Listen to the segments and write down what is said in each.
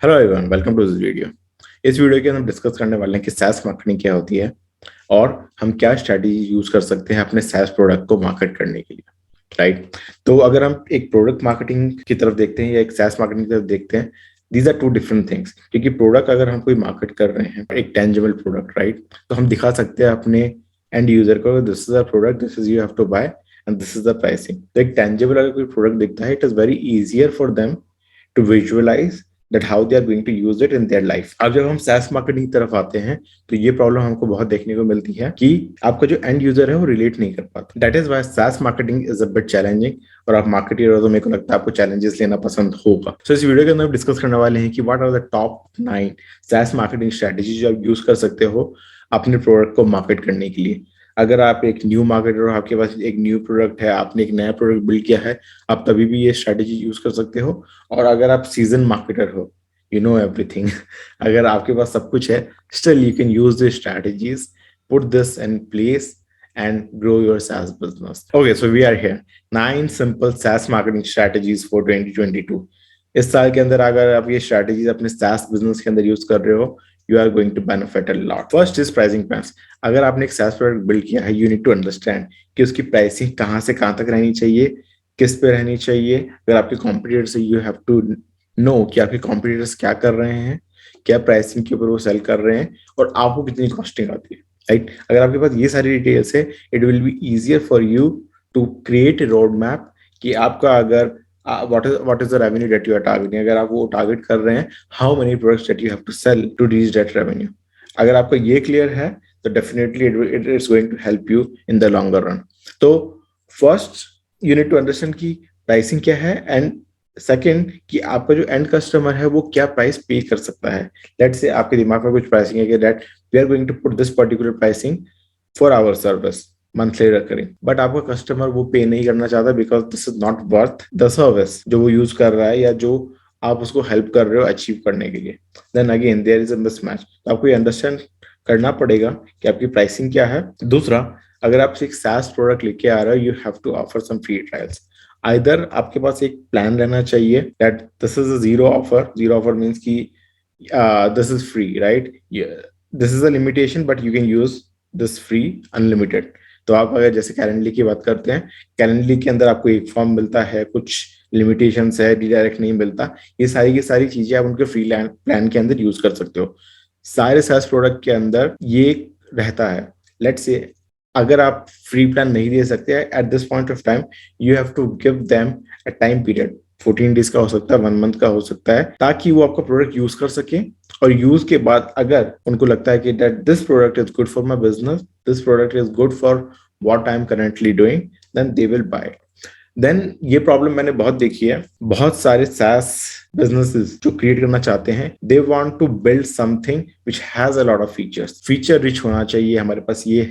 Hello everyone, welcome to this video. इस video के अंदर हम डिस्कस करने वाले हैं कि सैस मार्केटिंग क्या होती है और हम क्या स्ट्रैटेजी यूज कर सकते हैं अपने सैस प्रोडक्ट को मार्केट करने के लिए। राइट। तो अगर हम एक प्रोडक्ट मार्केटिंग की तरफ देखते हैं या एक सैस मार्केटिंग की तरफ देखते हैं, these are two different things. क्योंकि प्रोडक्ट अगर हम कोई मार्केट कर रहे हैं, एक टेंजिबल प्रोडक्ट, राइट, तो हम दिखा सकते हैं अपने एंड यूजर को this is a product, this is you have to buy and this is the pricing. तो एक टेंजिबल अगर कोई प्रोडक्ट दिखता है, it is very easier for them to visualise that how they are going to use it in their life। अब जब हम SaaS marketing की तरफ आते हैं तो ये प्रॉब्लम हमको बहुत देखने को मिलती है कि आपका जो एंड यूजर है वो रिलेट नहीं कर पाता। That is why SaaS marketing is a bit challenging. और आप मार्केटर हो तो मेरे को लगता है आपको चैलेंजेस लेना पसंद होगा। सो इस वीडियो के अंदर डिस्कस करने वाले हैं कि what are the top 9 SaaS marketing strategy जो आप यूज कर सकते हो अपने प्रोडक्ट को मार्केट करने के लिए। अगर आप एक न्यू मार्केटर हो, आपके पास एक न्यू प्रोडक्ट है, आपने एक नया प्रोडक्ट बिल्ड किया है, आप तभी भी ये स्ट्रेटेजी यूज कर सकते हो। और अगर आप सीजन मार्केटर हो, you know everything, अगर आपके पास सब कुछ है, still you can use these strategies, put this in place and grow your SaaS business. Okay, so we are here, 9 simple SaaS marketing strategies for 2022। इस साल के अंदर अगर आप ये strategies अपने SaaS business के अंदर यूज कर रहे हो, you are going to benefit a lot। First is pricing plans। अगर आपने एक SaaS product build किया है, you need to understand कि उसकी pricing कहाँ से कहाँ तक रहनी चाहिए, किस पे रहनी चाहिए। अगर आपके competitor से you have to नो कि आपके कॉम्पिटिटर्स क्या कर रहे हैं, क्या प्राइसिंग के ऊपर वो सेल कर रहे हैं और आपको कितनी कॉस्टिंग आती है। राइट। अगर आपके पास ये सारी डिटेल्स है, it will be easier for you to create a road map कि आपका अगर what is the revenue that you are targeting. अगर आप वो टारगेट कर रहे हैं, how many products that you have to sell to reach that revenue. अगर आपका ये क्लियर है तो definitely it is going to help you in the longer run. तो first you need to understand की प्राइसिंग क्या है एंड सेकेंड कि आपका जो एंड कस्टमर है वो क्या प्राइस पे कर सकता है। लेट्स से आपके दिमाग में कुछ प्राइसिंग है कि that we are going to put this particular pricing for our service monthly recurring, but आपका कस्टमर वो पे नहीं करना चाहता because this is not worth the service जो वो यूज कर रहा है या जो आप उसको हेल्प कर रहे हो अचीव करने के लिए। Then again there is a mismatch. तो आपको ये अंडरस्टैंड करना पड़ेगा कि आपकी प्राइसिंग क्या है। दूसरा, अगर आप एक SaaS प्रोडक्ट लेके आ रहे हो, you have to offer some free trials. Either आपके पास एक प्लान रहना चाहिए that this is a zero offer. Zero offer means कि this is free, right, this is a limitation but you can use this free unlimited. तो आप अगर जैसे कैलेंडली की बात करते हैं, कैलेंडली के अंदर आपको एक फॉर्म मिलता है, कुछ लिमिटेशंस है, रिडायरेक्ट नहीं मिलता। ये सारी की सारी चीजें आप उनके फ्री प्लान के अंदर यूज कर सकते हो। सारे SaaS प्रोडक्ट के अंदर ये रहता है। लेट्स से अगर आप फ्री प्लान नहीं दे सकते at this point of time, you have to give them a time period. 14 days का हो सकता है, 1 मंथ का हो सकता है, ताकि वो आपका प्रोडक्ट यूज कर सके। और यूज के बाद अगर उनको लगता है कि that this product is good for my business, this product is good for what I am currently doing, then they will buy. Then ये प्रॉब्लम मैंने बहुत देखी है। बहुत सारे SaaS बिजनेसेस जो क्रिएट करना चाहते हैं, they want to build something which has a lot of features. Feature rich होना चाहिए, हमारे पास ये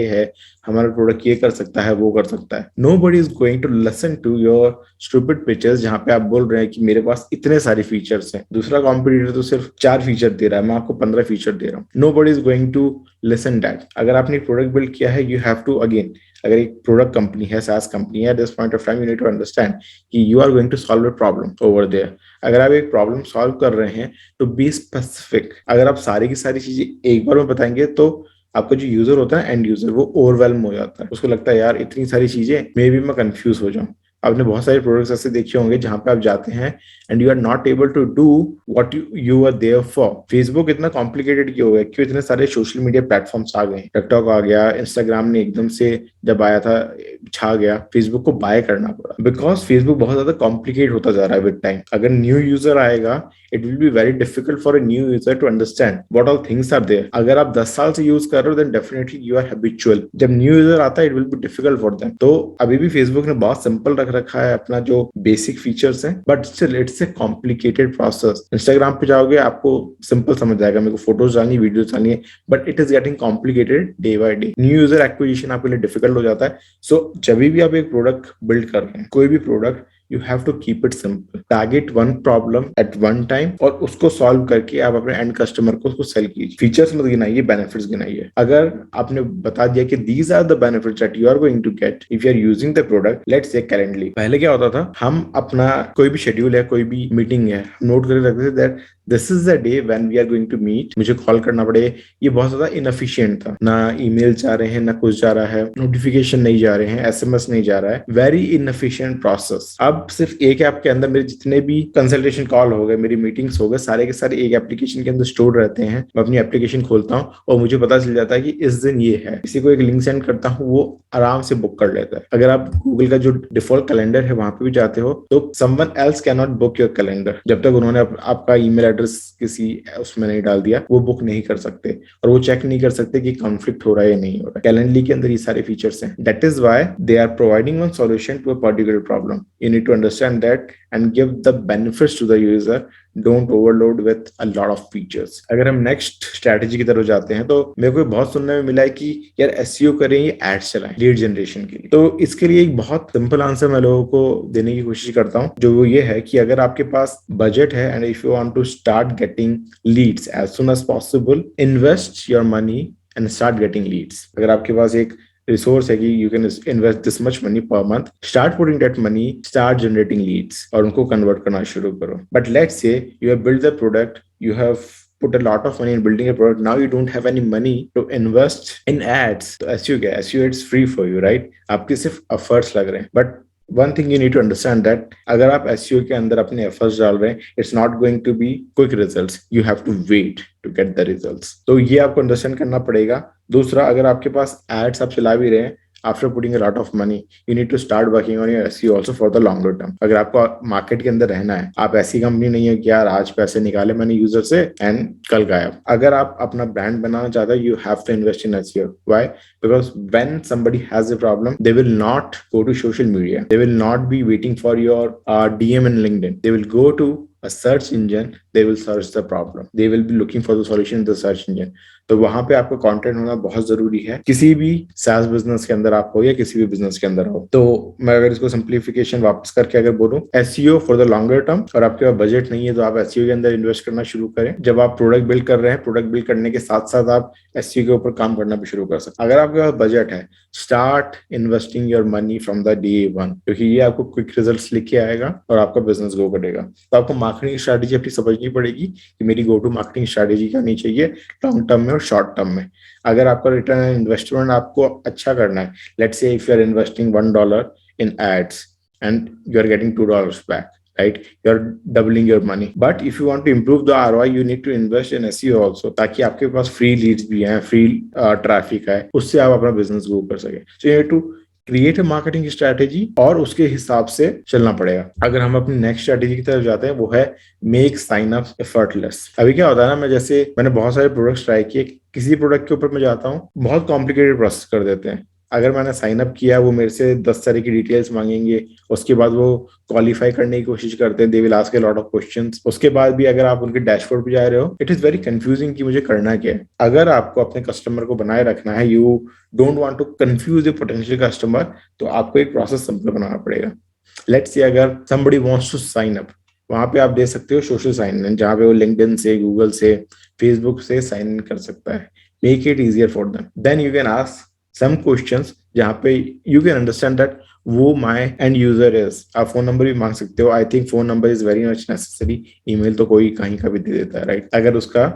है, हमारा प्रोडक्ट ये कर सकता है, वो कर सकता है। Nobody is going to listen to your stupid pitches जहां पे आप बोल रहे हैं कि मेरे पास इतने सारे फीचर्स हैं। दूसरा कॉम्पिटिटर तो सिर्फ 4 फीचर दे रहा है, मैं आपको 15 फीचर दे रहा हूँ। Nobody is going to listen that. अगर आपने एक प्रोडक्ट बिल्ड किया है, यू हैव टू अगेन, अगर एक प्रोडक्ट कंपनी है, SaaS कंपनी है, this point of time you need to understand कि you are going to solve a problem over there. अगर आप एक प्रॉब्लम सॉल्व कर रहे हैं तो बी स्पेसिफिक। अगर आप सारी की सारी चीजें एक बार में बताएंगे तो आपका जो यूजर होता है, एंड यूजर, वो ओवरवेलम हो जाता है। उसको लगता है यार इतनी सारी चीजें, मे बी मैं कंफ्यूज हो जाऊं। आपने बहुत सारे प्रोडक्ट्स ऐसे देखे होंगे जहां पे आप जाते हैं and you are not able to do what you are there for. Facebook इतना कॉम्प्लिकेटेड क्यों हो गया? क्यों इतने सारे सोशल मीडिया प्लेटफॉर्म्स आ गए? टिकटॉक आ गया, इंस्टाग्राम ने एकदम से जब आया था छा गया। फेसबुक को बाय करना पड़ा बिकॉज फेसबुक बहुत ज्यादा कॉम्प्लिकेट होता जा रहा है विद टाइम। अगर न्यू यूजर आएगा, it will be very difficult for a new user to understand what all things are there. अगर आप 10 साल से यूज कर रहे हो, then definitely you are habitual. जब न्यू यूजर आता है, it will be difficult for them. तो अभी भी फेसबुक ने बहुत सिंपल रख रखा है अपना जो बेसिक फीचर्स हैं, but still it's a complicated process. Instagram पे जाओगे, आपको सिंपल समझ जाएगा, मेरे को फोटोज डालनी, वीडियोस डालनी है, but it is getting complicated day by day. New user acquisition आपके लिए डिफिकल्ट हो जाता है। सो जब भी आप एक प्रोडक्ट बिल्ड कर रहे हैं, कोई भी product, you have to keep it simple, target one problem at one time और उसको सॉल्व करके आप अपने एंड कस्टमर को उसको सेल कीजिए। फीचर्स मत गिनाइए, बेनिफिट्स गिनाइए। अगर आपने बता दिया कि these are the benefits that you are going to get if you are using the product, let's say Calendly। पहले क्या होता था, हम अपना कोई भी शेड्यूल है, कोई भी मीटिंग है, नोट करके रखते थे that this is the day when we are going to meet, मुझे कॉल करना पड़े। ये बहुत ज्यादा इनएफिशिएंट था, ना ईमेल जा रहे हैं, ना कुछ जा रहा है, नोटिफिकेशन नहीं जा रहे हैं, एसएमएस नहीं जा रहा है, वेरी इनएफिशिएंट प्रोसेस। अब सिर्फ एक ऐप के अंदर मेरे जितने भी कंसल्टेशन कॉल हो गए, मेरी मीटिंग्स हो गए, सारे के सारे एक एप्लीकेशन के अंदर स्टोर रहते हैं। मैं अपनी एप्लीकेशन खोलता हूँ और मुझे पता चल जाता है कि इस दिन ये है, किसी को एक लिंक सेंड करता हूँ, वो आराम से बुक कर लेता है। अगर आप गूगल का जो डिफॉल्ट कैलेंडर है वहां पे भी जाते हो तो someone else can not book your calendar, जब तक उन्होंने आपका ईमेल एड्रेस किसी उसमें नहीं डाल दिया, वो बुक नहीं कर सकते और वो चेक नहीं कर सकते कि कॉन्फ्लिक्ट हो रहा है या नहीं हो रहा है। कैलेंडली के अंदर ये सारे फीचर्स हैं। That is why they are providing one solution to a particular problem. You need to understand that and give the benefits to the user, don't overload with a lot of features. अगर हम next strategy की तरफ जाते हैं तो मेरे को बहुत सुनने में मिला है कि यार एसईओ करें, ये एड्स चलाएं लीड जनरेशन के लिए। तो इसके लिए एक बहुत सिंपल आंसर मैं लोगों को देने की कोशिश करता हूं, जो वो ये है कि अगर आपके पास बजट है and if you want to start getting leads as soon as possible, invest your money and start getting leads. अगर आपके पास एक रिसोर्स है कि you can invest this much money per month, start putting that money, start generating leads और उनको convert करना शुरू करो। But let's say you have build the product, you have put a lot of money in building a product, now you don't have any money to invest in ads, तो SEO क्या है? SEO it's free for you, right? आपके सिर्फ efforts लग रहे हैं। But one thing you need to understand that अगर आप SEO के अंदर अपने efforts डाल रहे हैं, it's not going to be quick results, you have to wait to get the results। तो ये आपको understand करना पड़ेगा। दूसरा, अगर आपके पास ads आप चला भी रहे हैं, after putting a lot of money, you need to start working on your SEO also for the longer term। अगर आपको मार्केट के अंदर रहना है, आप ऐसी कंपनी नहीं है कि यार आज पैसे निकाले मैंने यूजर से एंड कल गायब। अगर आप अपना ब्रांड बनाना चाहते हैं, you have to invest in SEO। Why? Because when somebody has a problem, they will not go to social media, they will not be waiting for your DM in LinkedIn, they will go to a search engine, they will search the problem, they will be looking for the solution in the search engine। तो वहां पे आपका content होना बहुत जरूरी है, किसी भी SaaS बिजनेस के अंदर आप हो या किसी भी बिजनेस के अंदर हो। तो मैं अगर इसको सिंप्लीफिकेशन वापस करके अगर बोलूं, SEO for the longer term, और आपके पास बजट नहीं है तो आप SEO के अंदर इन्वेस्ट करना शुरू करें। जब आप प्रोडक्ट बिल्ड कर रहे हैं, प्रोडक्ट बिल्ड करने के साथ साथ आप SEO के ऊपर काम करना भी शुरू कर सकते हैं। अगर आपके पास बजट है, start investing your money from the day one, क्योंकि ये आपको क्विक रिजल्ट्स लेके आएगा और आपका बिजनेस ग्रो करेगा। तो आपको मार्केटिंग स्ट्रैटेजी अपनी समझनी पड़ेगी कि मेरी गो टू मार्केटिंग स्ट्रैटेजी क्या होनी चाहिए लॉन्ग टर्म में और शॉर्ट टर्म में। अगर आपका रिटर्न ऑन इन्वेस्टमेंट आपको अच्छा करना है, let's say if you are investing $1 in ads and you are getting $2 back, right? You're doubling your money. But if you want to improve the ROI, you need to invest in SEO also, ताकि आपके पास free Leeds भी हैं, free traffic है, उससे आप अपना business grow कर सके। So you need to create marketing strategy और उसके हिसाब से चलना पड़ेगा। अगर हम अपनी नेक्स्ट स्ट्रैटेजी की तरफ जाते हैं, वो है मेक साइन अप एफर्टलेस। अभी क्या होता है ना, मैंने बहुत सारे प्रोडक्ट्स ट्राई किए, किसी प्रोडक्ट के ऊपर मैं जाता हूँ, बहुत कॉम्प्लिकेटेड प्रोसेस कर देते हैं। अगर मैंने साइन अप किया, वो मेरे से 10 तरह की डिटेल्स मांगेंगे, उसके बाद वो क्वालिफाई करने की कोशिश करते हैं, they will ask a lot of questions. उसके बाद भी अगर आप उनके डैशबोर्ड पे जा रहे हो, इट इज वेरी कंफ्यूजिंग कि मुझे करना क्या है। अगर आपको अपने कस्टमर को बनाए रखना है, you don't want to confuse the potential customer, तो आपको एक प्रोसेस सिंपल बनाना पड़ेगा। लेट्स से अगर somebody wants to sign up, वहां पे आप दे सकते हो सोशल साइन इन, जहां पे वो लिंक्डइन से, गूगल से, फेसबुक से साइन इन कर सकता है। Make it easier for them, then you can ask some questions जहाँ पे you can understand that वो my end user is। आप फोन नंबर भी मांग सकते हो। I think phone number is very much necessary, email तो कोई कहीं का भी दे देता है, राइट? अगर उसका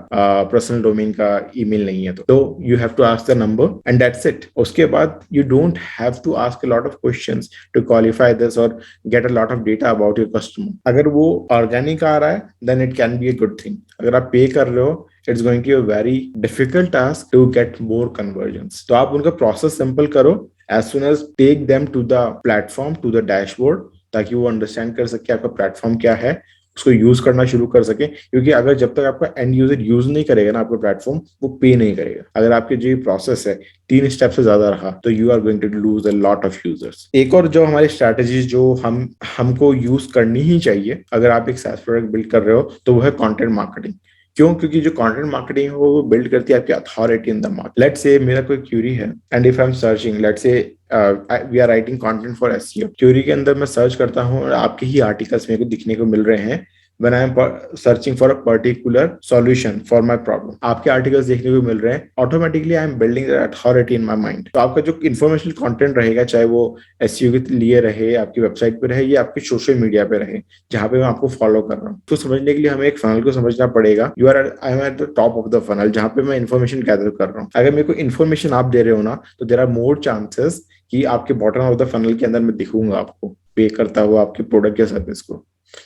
पर्सनल डोमेन का ईमेल नहीं है तो you have to ask the number and that's it. उसके बाद you don't have to ask a lot of questions to qualify this और get a lot of data about your customer. अगर वो organic आ रहा है, then it can be a good thing. अगर आप पे कर रहे हो, it's going to be a very difficult task to get more conversions। तो आप उनका प्रोसेस सिंपल करो, as soon as take them to the platform, to the dashboard, ताकि वो अंडरस्टैंड कर सके आपका प्लेटफॉर्म क्या है, उसको यूज करना शुरू कर सके। क्योंकि अगर जब तक आपका एंड यूजर यूज नहीं करेगा ना आपका प्लेटफॉर्म, वो पे नहीं करेगा। अगर आपके जो प्रोसेस है 3 स्टेप से ज्यादा रहा, तो you are going to lose a lot of users. एक और जो हमारी स्ट्रैटेजीज जो हमको यूज करनी ही चाहिए अगर आप एक SaaS प्रोडक्ट बिल्ड कर रहे हो, तो वो है कंटेंट मार्केटिंग। क्यों? क्योंकि जो कंटेंट मार्केटिंग है वो बिल्ड करती है आपकी authority in the market. Let's say मेरा कोई क्यूरी है and if I am searching, let's say we are writing content for SEO, query के अंदर मैं सर्च करता हूँ और आपके ही आर्टिकल्स मेरे को दिखने को मिल रहे हैं, when I am searching for a particular solution for my problem. आपके आर्टिकल्स देखने को मिल रहे हैं, automatically I am building authority in my mind. तो आपका जो इन्फॉर्मेशनल कंटेंट रहेगा, चाहे वो एसईओ के लिए रहे, आपकी वेबसाइट पे रहे, या आपके सोशल मीडिया पे रहे, जहां पे मैं आपको फॉलो कर रहा हूँ, तो समझने के लिए हमें एक फनल को समझना पड़ेगा। You are I am at the top of the funnel, जहां पे मैं इन्फॉर्मेशन गैदर कर रहा हूँ। अगर मेरे को इन्फॉर्मेशन आप दे रहे हो ना, तो देयर आर मोर चांसेस कि आपके बॉटम ऑफ द फनल के अंदर मैं दिखूंगा आपको पे करता हुआ आपके प्रोडक्ट या सर्विस को,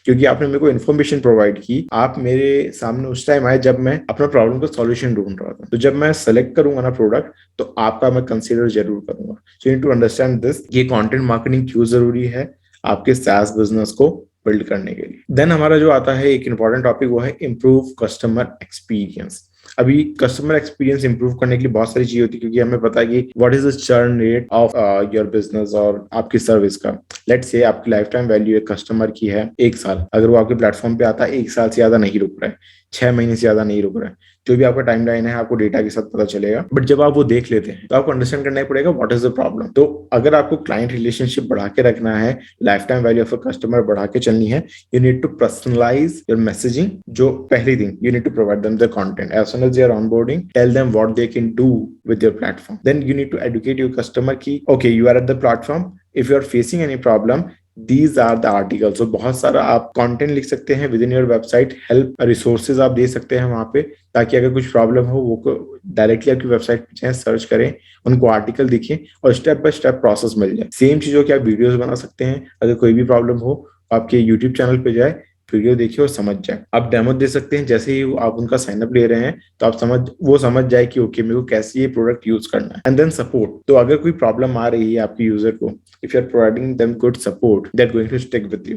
क्योंकि आपने मेरे को इन्फॉर्मेशन प्रोवाइड की। आप मेरे सामने उस टाइम आए जब मैं अपना प्रॉब्लम का सॉल्यूशन ढूंढ रहा था। तो जब मैं सेलेक्ट करूंगा ना प्रोडक्ट, तो आपका मैं कंसीडर जरूर करूंगा। So you need to understand this, ये कंटेंट मार्केटिंग क्यों जरूरी है आपके SaaS बिजनेस को बिल्ड करने के लिए। देन हमारा जो आता है एक इंपॉर्टेंट टॉपिक, वो है इम्प्रूव कस्टमर एक्सपीरियंस। अभी कस्टमर एक्सपीरियंस इंप्रूव करने के लिए बहुत सारी चीजें होती है, क्योंकि हमें पता है कि what is the churn rate of your business और आपकी सर्विस का। लेट्स से आपकी लाइफ टाइम वैल्यू एक कस्टमर की है 1 साल, अगर वो आपके प्लेटफॉर्म पे आता है 1 साल से ज्यादा नहीं रुक रहा है, 6 महीने से ज्यादा नहीं रुक रहा है, जो भी आपका टाइम लाइन है आपको डेटा के साथ पता चलेगा। बट जब आप वो देख लेते हैं, तो आपको अंडरस्टैंड करना ही पड़ेगा व्हाट इज द प्रॉब्लम। तो अगर आपको क्लाइंट रिलेशनशिप बढ़ा के रखना है, life time value of a customer बढ़ा के चलनी है, you need to personalize your messaging। जो पहली thing, you need to provide them the content as soon as they are onboarding, tell them what they can do with your platform। then you need to educate your customer कि okay, you are at the platform, if you are facing any problem, these are the articles। so बहुत सारा आप content लिख सकते हैं with in your website, help resources आप दे सकते हैं वहां पे, ताकि अगर कुछ प्रॉब्लम हो वो डायरेक्टली आपकी वेबसाइट पे चाहे सर्च करें, उनको आर्टिकल दिखे और स्टेप बाय स्टेप प्रोसेस मिल जाए। सेम चीजों की आप वीडियोस बना सकते हैं। अगर कोई भी प्रॉब्लम हो, आपके यूट्यूब चैनल पे जाए, वीडियो देखिए और समझ जाए। आप डेमो दे सकते हैं, जैसे ही आप उनका साइन अप ले रहे हैं, तो आप वो समझ जाए कि ओके, मेरे को कैसे ये प्रोडक्ट यूज करना है। And then support. तो अगर कोई प्रॉब्लम आ रही है आपके यूजर को, if you are providing them good support, they are going to stick with you.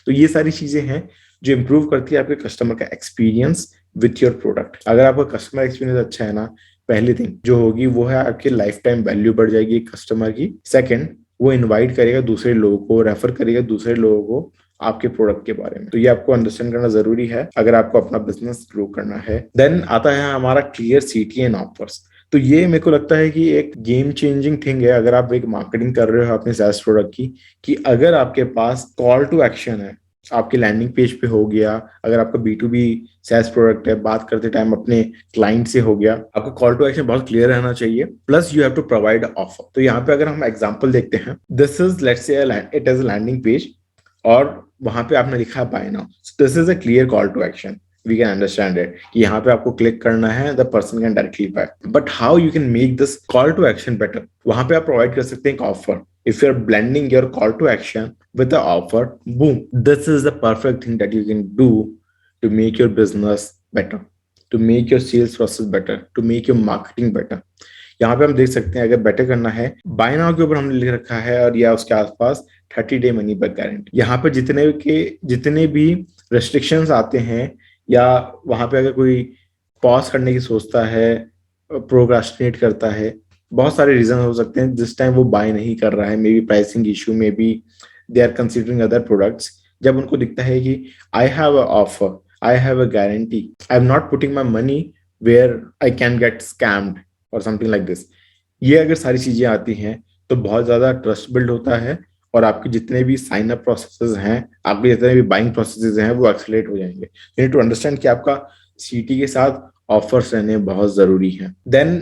तो ये सारी चीजें हैं जो इंप्रूव करती है आपके कस्टमर का एक्सपीरियंस विथ योर प्रोडक्ट। अगर आपका कस्टमर एक्सपीरियंस अच्छा है ना, पहली थिंग जो होगी वो है आपकी लाइफ टाइम वैल्यू बढ़ जाएगी कस्टमर की। सेकंड, वो इनवाइट करेगा दूसरे लोगों को, रेफर करेगा दूसरे लोगों को आपके प्रोडक्ट के बारे में। तो ये आपको अंडरस्टैंड करना जरूरी है अगर आपको अपना बिजनेस ग्रो करना है। देन आता है हमारा क्लियर CTN ऑफर्स। तो ये मेरे को लगता है कि एक गेम चेंजिंग थिंग है अगर आप एक मार्केटिंग कर रहे हो अपने SaaS प्रोडक्ट की, कि अगर आपके पास कॉल टू एक्शन है, आपके लैंडिंग पेज पे हो गया, अगर आपका B2B SaaS प्रोडक्ट है, बात करते टाइम अपने क्लाइंट से हो गया, आपका कॉल टू एक्शन बहुत क्लियर रहना चाहिए। Plus you have to provide offer. तो यहाँ पे अगर हम एग्जांपल देखते हैं, this is let's say it is a landing page और वहां पे आपने लिखा है buy now. This is a clear call to action, we can understand it कि यहाँ पे आपको क्लिक करना है, the person can directly buy. But how you can make this call to action better, वहां पे आप प्रोवाइड कर सकते हैं एक offer. If you are blending your call to action with the offer, boom, this is the perfect thing that you can do to make your business better, to make your sales process better, to make your marketing better। यहाँ पे हम देख सकते हैं, अगर better करना है, buy now के ऊपर हमने लिख रखा है और या उसके आसपास 30 day मनी बैक गारंटी। यहाँ पे जितने भी रेस्ट्रिक्शंस आते हैं, या वहां पे अगर कोई पॉज करने की सोचता है, प्रोक्रास्टिनेट करता है, बहुत सारे रीजन हो सकते हैं जिस टाइम वो बाय नहीं कर रहा है। Maybe pricing issue, maybe they are considering other products. जब उनको दिखता है कि I have a offer, I have a guarantee, I am not putting my money where I can get scammed और समथिंग लाइक दिस, ये अगर सारी चीजें आती हैं तो बहुत ज्यादा ट्रस्ट बिल्ड होता है और आपके जितने भी साइन अप प्रोसेसेस हैं, आपके जितने भी बाइंग प्रोसेसेस हैं, वो एक्सेलरेट हो जाएंगे। यू नीड टू अंडरस्टैंड कि आपका CT के साथ ऑफर्स रहने बहुत जरूरी है। देन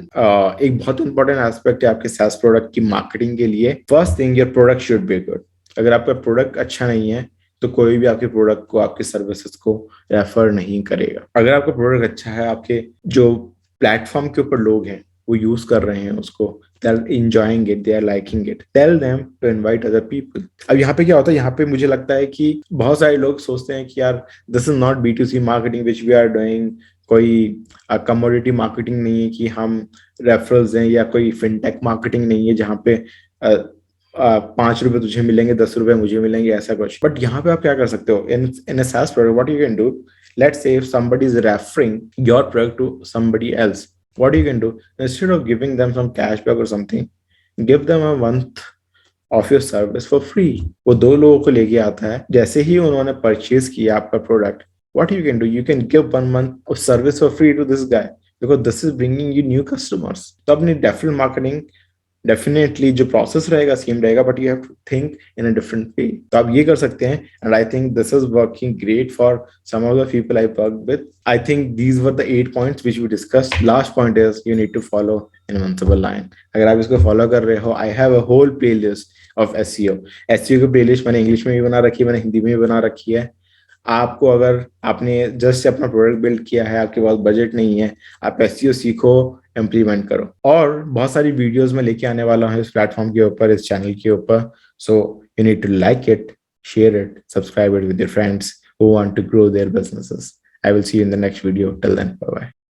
एक बहुत इंपॉर्टेंट एस्पेक्ट है आपके SaaS प्रोडक्ट की मार्केटिंग के लिए। First thing, your product should be good. अगर आपका प्रोडक्ट अच्छा नहीं है तो कोई भी आपके प्रोडक्ट को, आपके सर्विसेज को रेफर नहीं करेगा। अगर आपका प्रोडक्ट अच्छा है, आपके जो प्लेटफॉर्म के ऊपर लोग हैं वो यूज कर रहे हैं उसको, they are enjoying it, they are liking it, tell them to invite other people। अब यहाँ पे क्या होता है, यहाँ पे मुझे लगता है कि बहुत सारे लोग सोचते हैं कि यार this is not B2C marketing which we are doing, कोई कमोडिटी मार्केटिंग नहीं है कि हम रेफरल्स हैं, या कोई फिनटेक मार्केटिंग नहीं है जहाँ पे 5 रुपए तुझे मिलेंगे, 10 रुपए मुझे मिलेंगे, ऐसा कुछ। बट यहाँ पे आप क्या कर सकते हो, इन अ SaaS product, what you can do, let's say if somebody is referring your product to somebody else, what you can do, instead of giving them some cashback or something, give them a month of your service for free। वो 2 लोगों को लेके आता है, जैसे ही उन्होंने purchase किया आपका product, what you can do, you can give 1 month of service for free to this guy because this is bringing you new customers। तो अपनी डेफिनेट मार्केटिंग डेफिनेटली जो प्रोसेस रहेगा सेम रहेगा, but you have to think in a different way. तो आप ये कर सकते हैं, and I think this is working great for some of the people I work with. I think these were the 8 points which we discussed. Last point is you need to follow invincible line. अगर आप इसको फॉलो कर रहे हो, I have a whole playlist of SEO. SEO की playlist मैंने English में भी बना रखी है, मैंने हिंदी में भी बना रखी है। आपको अगर आपने जस्ट अपना प्रोडक्ट बिल्ड किया है, आपके पास बजट नहीं है, आप एसईओ सीखो, इम्प्लीमेंट करो। और बहुत सारी वीडियोस में लेके आने वाला हूँ इस प्लेटफॉर्म के ऊपर, इस चैनल के ऊपर। So you need to like it, share it, subscribe it with your friends who want to grow their businesses. I will see you in the next video. Till then, bye bye.